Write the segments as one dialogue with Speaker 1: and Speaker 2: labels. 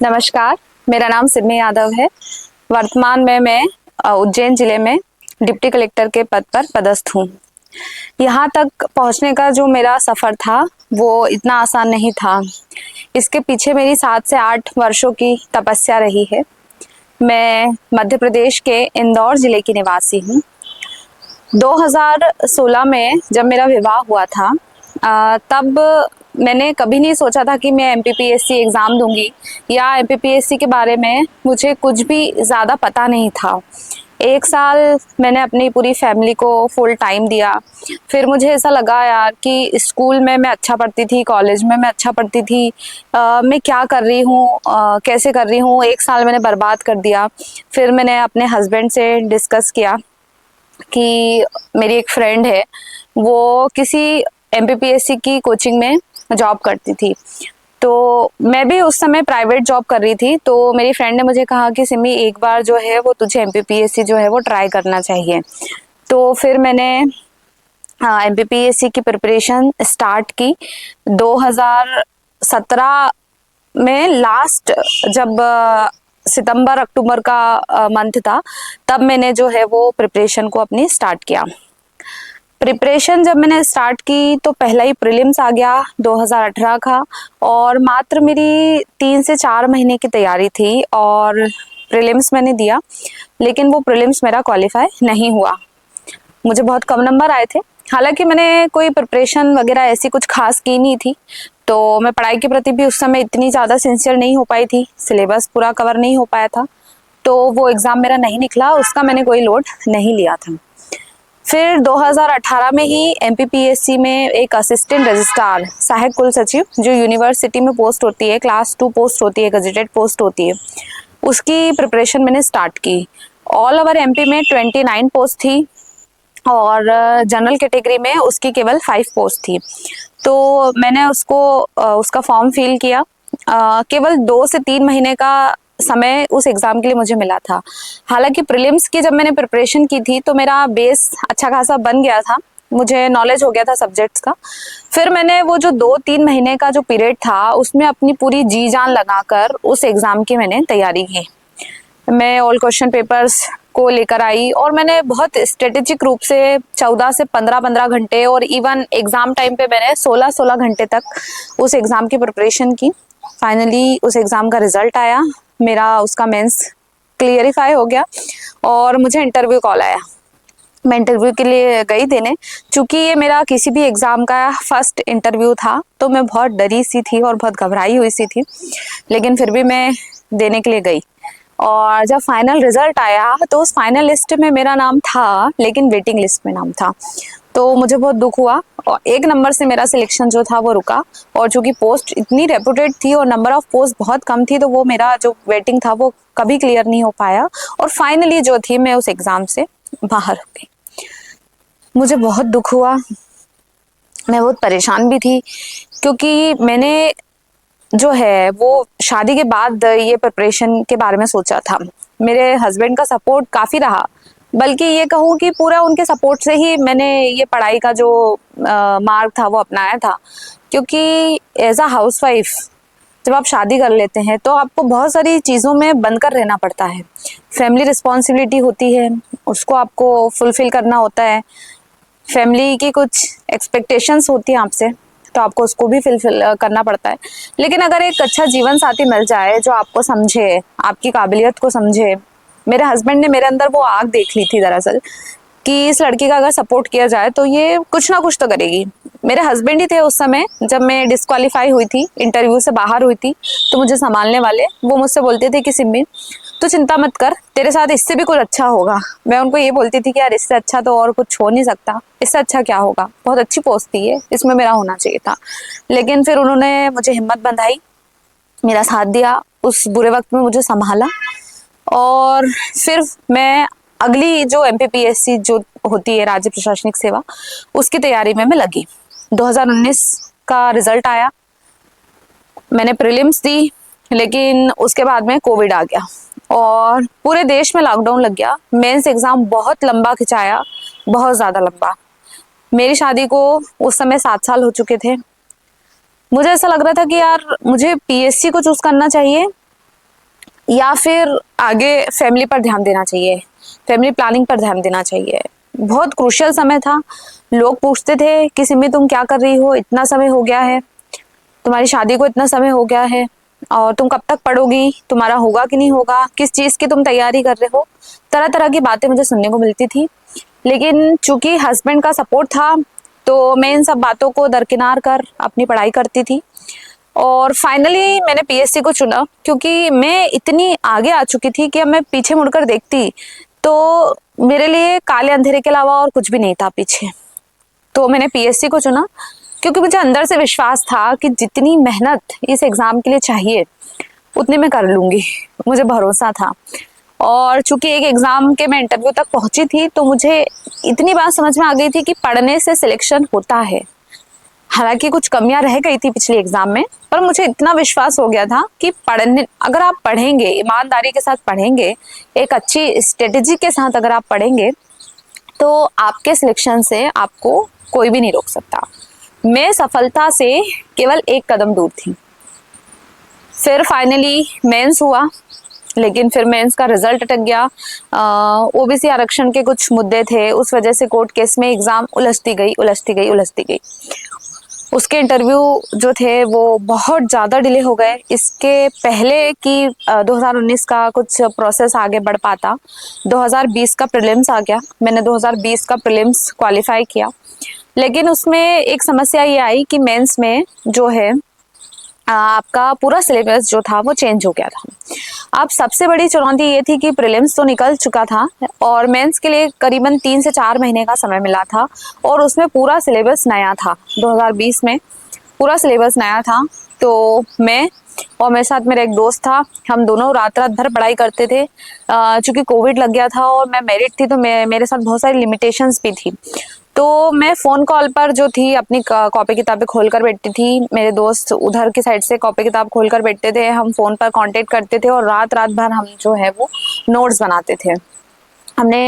Speaker 1: नमस्कार, मेरा नाम सिमी यादव है। वर्तमान में मैं उज्जैन जिले में डिप्टी कलेक्टर के पद पर पदस्थ हूँ। यहाँ तक पहुँचने का जो मेरा सफ़र था वो इतना आसान नहीं था। इसके पीछे मेरी 7 से 8 वर्षों की तपस्या रही है। मैं मध्य प्रदेश के इंदौर जिले की निवासी हूँ। 2016 में जब मेरा विवाह हुआ था तब मैंने कभी नहीं सोचा था कि मैं एमपीपीएससी एग्ज़ाम दूंगी या एमपीपीएससी के बारे में मुझे कुछ भी ज़्यादा पता नहीं था। 1 साल मैंने अपनी पूरी फैमिली को फुल टाइम दिया। फिर मुझे ऐसा लगा यार कि स्कूल में मैं अच्छा पढ़ती थी, कॉलेज में मैं अच्छा पढ़ती थी, मैं क्या कर रही हूँ, कैसे कर रही हूँ। 1 साल मैंने बर्बाद कर दिया। फिर मैंने अपने हस्बैंड से डिस्कस किया कि मेरी एक फ्रेंड है, वो किसी एमपीपीएससी की कोचिंग में जॉब करती थी। तो मैं भी उस समय प्राइवेट जॉब कर रही थी। तो मेरी फ्रेंड ने मुझे कहा कि सिमी एक बार जो है वो तुझे एमपीपीएससी जो है वो ट्राई करना चाहिए। तो फिर मैंने एमपीपीएससी की प्रिपरेशन स्टार्ट की 2017 में। लास्ट जब सितंबर अक्टूबर का मंथ था, तब मैंने जो है वो प्रिपरेशन को अपनी स्टार्ट किया। प्रिपरेशन जब मैंने स्टार्ट की तो पहला ही प्रीलिम्स आ गया 2018 का, और मात्र मेरी 3 से 4 महीने की तैयारी थी और प्रीलिम्स मैंने दिया, लेकिन वो प्रीलिम्स मेरा क्वालिफाई नहीं हुआ। मुझे बहुत कम नंबर आए थे। हालांकि मैंने कोई प्रिपरेशन वगैरह ऐसी कुछ खास की नहीं थी, तो मैं पढ़ाई के प्रति भी उस समय इतनी ज़्यादा सिंसियर नहीं हो पाई थी, सिलेबस पूरा कवर नहीं हो पाया था, तो वो एग्ज़ाम मेरा नहीं निकला, उसका मैंने कोई लोड नहीं लिया था। फिर 2018 में ही एमपीपीएससी में एक असिस्टेंट रजिस्ट्रार सहायक कुल सचिव जो यूनिवर्सिटी में पोस्ट होती है, क्लास 2 पोस्ट होती है, गजेटेड पोस्ट होती है, उसकी प्रिपरेशन मैंने स्टार्ट की। ऑल ओवर एमपी में 29 पोस्ट थी और जनरल कैटेगरी में उसकी केवल 5 पोस्ट थी। तो मैंने उसका फॉर्म फिल किया। केवल 2 से 3 महीने का समय उस एग्ज़ाम के लिए मुझे मिला था। हालांकि प्रीलिम्स की जब मैंने प्रिपरेशन की थी तो मेरा बेस अच्छा खासा बन गया था, मुझे नॉलेज हो गया था सब्जेक्ट्स का। फिर मैंने वो जो 2-3 महीने का जो पीरियड था उसमें अपनी पूरी जी जान लगाकर उस एग्ज़ाम की मैंने तैयारी की। मैं ऑल क्वेश्चन पेपर्स को लेकर आई और मैंने बहुत स्ट्रेटेजिक रूप से 14 से 15-15 घंटे और इवन एग्ज़ाम टाइम पे मैंने 16-16 घंटे तक उस एग्ज़ाम की प्रिपरेशन की। फाइनली उस एग्ज़ाम का रिजल्ट आया, मेरा उसका मेंस क्लियरिफाई हो गया और मुझे इंटरव्यू कॉल आया। मैं इंटरव्यू के लिए गई देने। चूँकि ये मेरा किसी भी एग्ज़ाम का फर्स्ट इंटरव्यू था तो मैं बहुत डरी सी थी और बहुत घबराई हुई सी थी, लेकिन फिर भी मैं देने के लिए गई। और जब फाइनल रिजल्ट आया तो उस फाइनल लिस्ट में मेरा नाम था, लेकिन वेटिंग लिस्ट में नाम था। तो मुझे बहुत दुख हुआ और 1 नंबर से मेरा सिलेक्शन जो था वो रुका। और चूँकि पोस्ट इतनी रेपुटेड थी और नंबर ऑफ पोस्ट बहुत कम थी, तो वो मेरा जो वेटिंग था वो कभी क्लियर नहीं हो पाया और फाइनली जो थी मैं उस एग्ज़ाम से बाहर हो गई। मुझे बहुत दुख हुआ, मैं बहुत परेशान भी थी, क्योंकि मैंने जो है वो शादी के बाद ये प्रिपरेशन के बारे में सोचा था। मेरे हस्बैंड का सपोर्ट काफ़ी रहा, बल्कि ये कहूँ कि पूरा उनके सपोर्ट से ही मैंने ये पढ़ाई का जो मार्ग था वो अपनाया था। क्योंकि एज अ हाउसवाइफ जब आप शादी कर लेते हैं तो आपको बहुत सारी चीज़ों में बनकर रहना पड़ता है। फैमिली रिस्पॉन्सिबिलिटी होती है, उसको आपको फुलफिल करना होता है। फैमिली की कुछ एक्सपेक्टेशंस होती हैं आपसे, तो आपको उसको भी फुलफिल करना पड़ता है। लेकिन अगर एक अच्छा जीवन साथी मिल जाए जो आपको समझे, आपकी काबिलियत को समझे। मेरे हस्बैंड ने मेरे अंदर वो आग देख ली थी दरअसल, कि इस लड़की का अगर सपोर्ट किया जाए तो ये कुछ ना कुछ तो करेगी। मेरे हस्बैंड ही थे उस समय, जब मैं डिस्क्वालीफाई हुई थी, इंटरव्यू से बाहर हुई थी, तो मुझे संभालने वाले वो मुझसे बोलते थे कि सिम्मी तू चिंता मत कर, तेरे साथ इससे भी कुछ अच्छा होगा। मैं उनको ये बोलती थी कि यार इससे अच्छा तो और कुछ हो नहीं सकता, इससे अच्छा क्या होगा, बहुत अच्छी पोस्ट थी ये, इसमें मेरा होना चाहिए था। लेकिन फिर उन्होंने मुझे हिम्मत बंधाई, मेरा साथ दिया, उस बुरे वक्त में मुझे संभाला। और फिर मैं अगली जो एमपीपीएससी जो होती है राज्य प्रशासनिक सेवा, उसकी तैयारी में मैं लगी। 2019 का रिजल्ट आया, मैंने प्रीलिम्स दी, लेकिन उसके बाद में कोविड आ गया और पूरे देश में लॉकडाउन लग गया। मेंस एग्ज़ाम बहुत लंबा खिंचाया, बहुत ज़्यादा लंबा। मेरी शादी को उस समय 7 साल हो चुके थे। मुझे ऐसा लग रहा था कि यार मुझे पीएससी को चूज़ करना चाहिए या फिर आगे फैमिली पर ध्यान देना चाहिए, फैमिली प्लानिंग पर ध्यान देना चाहिए। बहुत क्रूशियल समय था। लोग पूछते थे कि सिमी तुम क्या कर रही हो, इतना समय हो गया है, तुम्हारी शादी को इतना समय हो गया है, और तुम कब तक पढ़ोगी, तुम्हारा होगा कि नहीं होगा, किस चीज़ की तुम तैयारी कर रहे हो। तरह तरह की बातें मुझे सुनने को मिलती थी। लेकिन चूंकि हस्बैंड का सपोर्ट था तो मैं इन सब बातों को दरकिनार कर अपनी पढ़ाई करती थी। और फाइनली मैंने पीएससी को चुना, क्योंकि मैं इतनी आगे आ चुकी थी कि अब मैं पीछे मुड़कर देखती तो मेरे लिए काले अंधेरे के अलावा और कुछ भी नहीं था पीछे। तो मैंने पीएससी को चुना क्योंकि मुझे अंदर से विश्वास था कि जितनी मेहनत इस एग्ज़ाम के लिए चाहिए उतनी मैं कर लूँगी, मुझे भरोसा था। और चूंकि एक एग्ज़ाम के मैं इंटरव्यू तक पहुंची थी तो मुझे इतनी बात समझ में आ गई थी कि पढ़ने से सिलेक्शन होता है। हालांकि कुछ कमियां रह गई थी पिछले एग्ज़ाम में, पर मुझे इतना विश्वास हो गया था कि पढ़ने, अगर आप पढ़ेंगे, ईमानदारी के साथ पढ़ेंगे, एक अच्छी स्ट्रेटेजी के साथ अगर आप पढ़ेंगे तो आपके सिलेक्शन से आपको कोई भी नहीं रोक सकता। मैं सफलता से केवल एक कदम दूर थी। फिर फाइनली मेंस हुआ, लेकिन फिर मेंस का रिजल्ट अटक गया। ओबीसी आरक्षण के कुछ मुद्दे थे, उस वजह से कोर्ट केस में एग्ज़ाम उलझती गई। उसके इंटरव्यू जो थे वो बहुत ज़्यादा डिले हो गए। इसके पहले कि 2019 का कुछ प्रोसेस आगे बढ़ पाता, 2020 का प्रीलिम्स आ गया। मैंने 2020 का प्रीलिम्स क्वालिफाई किया, लेकिन उसमें एक समस्या ये आई कि मेंस में जो है आपका पूरा सिलेबस जो था वो चेंज हो गया था। अब सबसे बड़ी चुनौती ये थी कि प्रीलिम्स तो निकल चुका था और मेंस के लिए करीबन 3 से 4 महीने का समय मिला था, और उसमें पूरा सिलेबस नया था। 2020 में पूरा सिलेबस नया था। तो मैं और मेरे साथ मेरा एक दोस्त था, हम दोनों रात रात भर पढ़ाई करते थे। चूँकि कोविड लग गया था और मैं मैरिड थी तो मेरे साथ बहुत सारी लिमिटेशंस भी थी। तो मैं फ़ोन कॉल पर जो थी अपनी कॉपी किताबें खोल कर बैठती थी, मेरे दोस्त उधर की साइड से कॉपी किताब खोल कर बैठते थे, हम फ़ोन पर कांटेक्ट करते थे और रात रात भर हम जो है वो नोट्स बनाते थे। हमने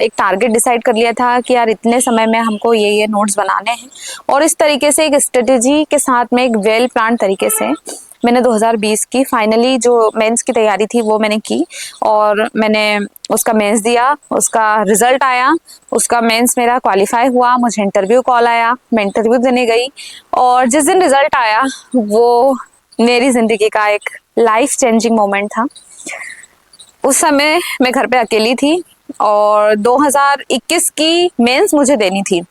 Speaker 1: एक टारगेट डिसाइड कर लिया था कि यार इतने समय में हमको ये नोट्स बनाने हैं, और इस तरीके से एक स्ट्रेटेजी के साथ में एक वेल प्लान तरीके से मैंने 2020 की फाइनली जो मेंस की तैयारी थी वो मैंने की, और मैंने उसका मेंस दिया, उसका रिजल्ट आया, उसका मेंस मेरा क्वालिफाई हुआ, मुझे इंटरव्यू कॉल आया, मैं इंटरव्यू देने गई, और जिस दिन रिजल्ट आया वो मेरी ज़िंदगी का एक लाइफ चेंजिंग मोमेंट था। उस समय मैं घर पे अकेली थी और 2021 की मेंस मुझे देनी थी।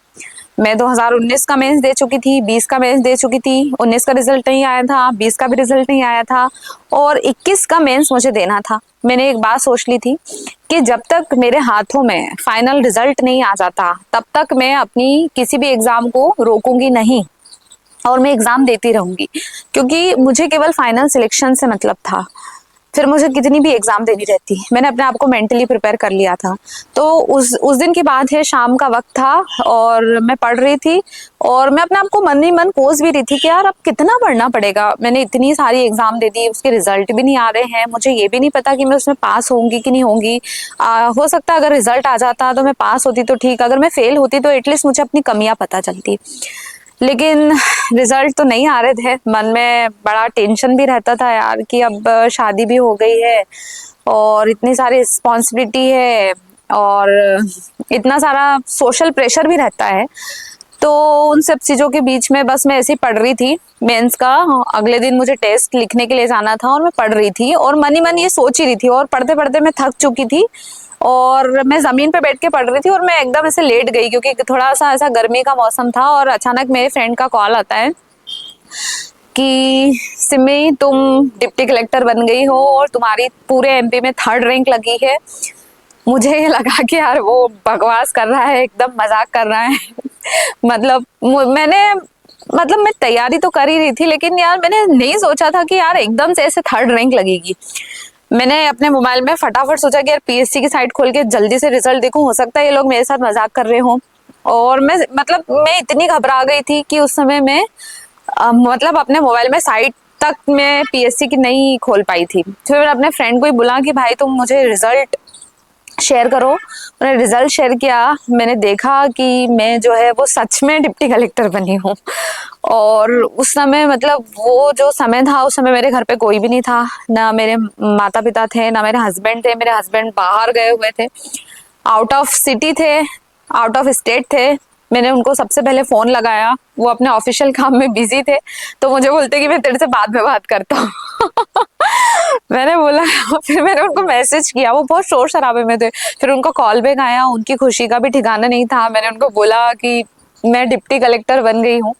Speaker 1: मैं 2019 का मेंस दे चुकी थी, 20 का मेंस दे चुकी थी, 19 का रिजल्ट नहीं आया था, 20 का भी रिजल्ट नहीं आया था, और 21 का मेंस मुझे देना था। मैंने एक बात सोच ली थी कि जब तक मेरे हाथों में फाइनल रिजल्ट नहीं आ जाता तब तक मैं अपनी किसी भी एग्ज़ाम को रोकूंगी नहीं, और मैं एग्ज़ाम देती रहूंगी, क्योंकि मुझे केवल फाइनल सिलेक्शन से मतलब था। फिर मुझे कितनी भी एग्ज़ाम देनी रहती, मैंने अपने आप को मेंटली प्रिपेयर कर लिया था। तो उस दिन की बात है, शाम का वक्त था और मैं पढ़ रही थी, और मैं अपने आप को मन ही मन कोस भी रही थी कि यार अब कितना पढ़ना पड़ेगा, मैंने इतनी सारी एग्ज़ाम दे दी, उसके रिजल्ट भी नहीं आ रहे हैं, मुझे ये भी नहीं पता कि मैं उसमें पास होंगी कि नहीं होंगी। हो सकता है अगर रिजल्ट आ जाता तो मैं पास होती तो ठीक, अगर मैं फेल होती तो एटलीस्ट मुझे अपनी कमियां पता चलती। लेकिन रिजल्ट तो नहीं आ रहे थे, मन में बड़ा टेंशन भी रहता था यार कि अब शादी भी हो गई है और इतनी सारी रिस्पॉन्सिबिलिटी है और इतना सारा सोशल प्रेशर भी रहता है। तो उन सब चीज़ों के बीच में बस मैं ऐसे ही पढ़ रही थी। मेंस का अगले दिन मुझे टेस्ट लिखने के लिए जाना था और मैं पढ़ रही थी और मन ही मन ये सोच ही रही थी, और पढ़ते पढ़ते मैं थक चुकी थी और मैं ज़मीन पे बैठ के पढ़ रही थी और मैं एकदम ऐसे लेट गई, क्योंकि थोड़ा सा ऐसा गर्मी का मौसम था। और अचानक मेरे फ्रेंड का कॉल आता है कि सिमी तुम डिप्टी कलेक्टर बन गई हो और तुम्हारी पूरे एमपी में 3rd रैंक लगी है। मुझे ये लगा कि यार वो बकवास कर रहा है, एकदम मजाक कर रहा है। मतलब मैं तैयारी तो कर ही रही थी, लेकिन यार मैंने नहीं सोचा था कि यार एकदम से ऐसे 3rd रैंक लगेगी। मैंने अपने मोबाइल में फटाफट सोचा कि यार पीएससी की साइट खोल के जल्दी से रिजल्ट देखूं, हो सकता है ये लोग मेरे साथ मजाक कर रहे हों। और मैं इतनी घबरा गई थी कि उस समय मैं अपने मोबाइल में साइट तक मैं पीएससी की नहीं खोल पाई थी। फिर मैंने अपने फ्रेंड को ही बोला कि भाई तुम मुझे रिजल्ट शेयर करो। उन्हें रिजल्ट शेयर किया, मैंने देखा कि मैं जो है वो सच में डिप्टी कलेक्टर बनी हूँ। और उस समय मतलब वो जो समय था, उस समय मेरे घर पे कोई भी नहीं था, ना मेरे माता पिता थे, ना मेरे हस्बैंड थे। मेरे हस्बैंड बाहर गए हुए थे, आउट ऑफ सिटी थे, आउट ऑफ स्टेट थे। मैंने उनको सबसे पहले फोन लगाया, वो अपने ऑफिशियल काम में बिजी थे, तो मुझे बोलते कि मैं तेरे से बाद में बात करता हूँ। मैंने बोला, फिर मैंने उनको मैसेज किया, वो बहुत शोर शराबे में थे। फिर उनको कॉल बैक आया, उनकी खुशी का भी ठिकाना नहीं था। मैंने उनको बोला कि मैं डिप्टी कलेक्टर बन गई हूँ,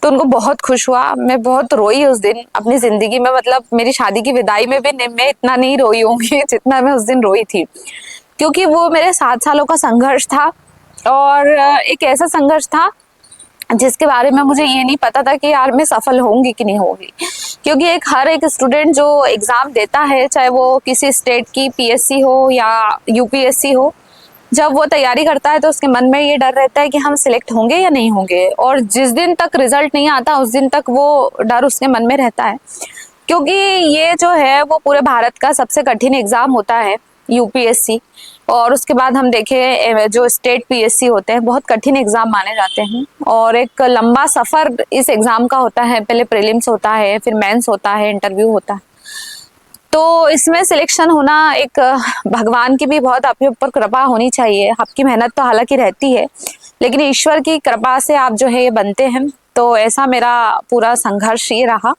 Speaker 1: तो उनको बहुत खुश हुआ। मैं बहुत रोई उस दिन अपनी जिंदगी में, मतलब मेरी शादी की विदाई में भी मैं इतना नहीं रोई होंगी जितना मैं उस दिन रोई थी, क्योंकि वो मेरे 7 सालों का संघर्ष था। और एक ऐसा संघर्ष था जिसके बारे में मुझे ये नहीं पता था कि यार मैं सफल होंगी कि नहीं होगी। क्योंकि हर एक स्टूडेंट जो एग्जाम देता है, चाहे वो किसी स्टेट की पीएससी हो या यूपीएससी हो, जब वो तैयारी करता है तो उसके मन में ये डर रहता है कि हम सिलेक्ट होंगे या नहीं होंगे। और जिस दिन तक रिजल्ट नहीं आता उस दिन तक वो डर उसके मन में रहता है, क्योंकि ये जो है वो पूरे भारत का सबसे कठिन एग्जाम होता है, यूपीएससी। और उसके बाद हम देखें जो स्टेट पीएससी होते हैं, बहुत कठिन एग्जाम माने जाते हैं, और एक लंबा सफर इस एग्जाम का होता है। पहले प्रीलिम्स होता है, फिर मेंस होता है, इंटरव्यू होता है। तो इसमें सिलेक्शन होना एक भगवान की भी बहुत आपके ऊपर कृपा होनी चाहिए। आपकी मेहनत तो हालांकि रहती है, लेकिन ईश्वर की कृपा से आप जो है ये बनते हैं। तो ऐसा मेरा पूरा संघर्ष ये रहा।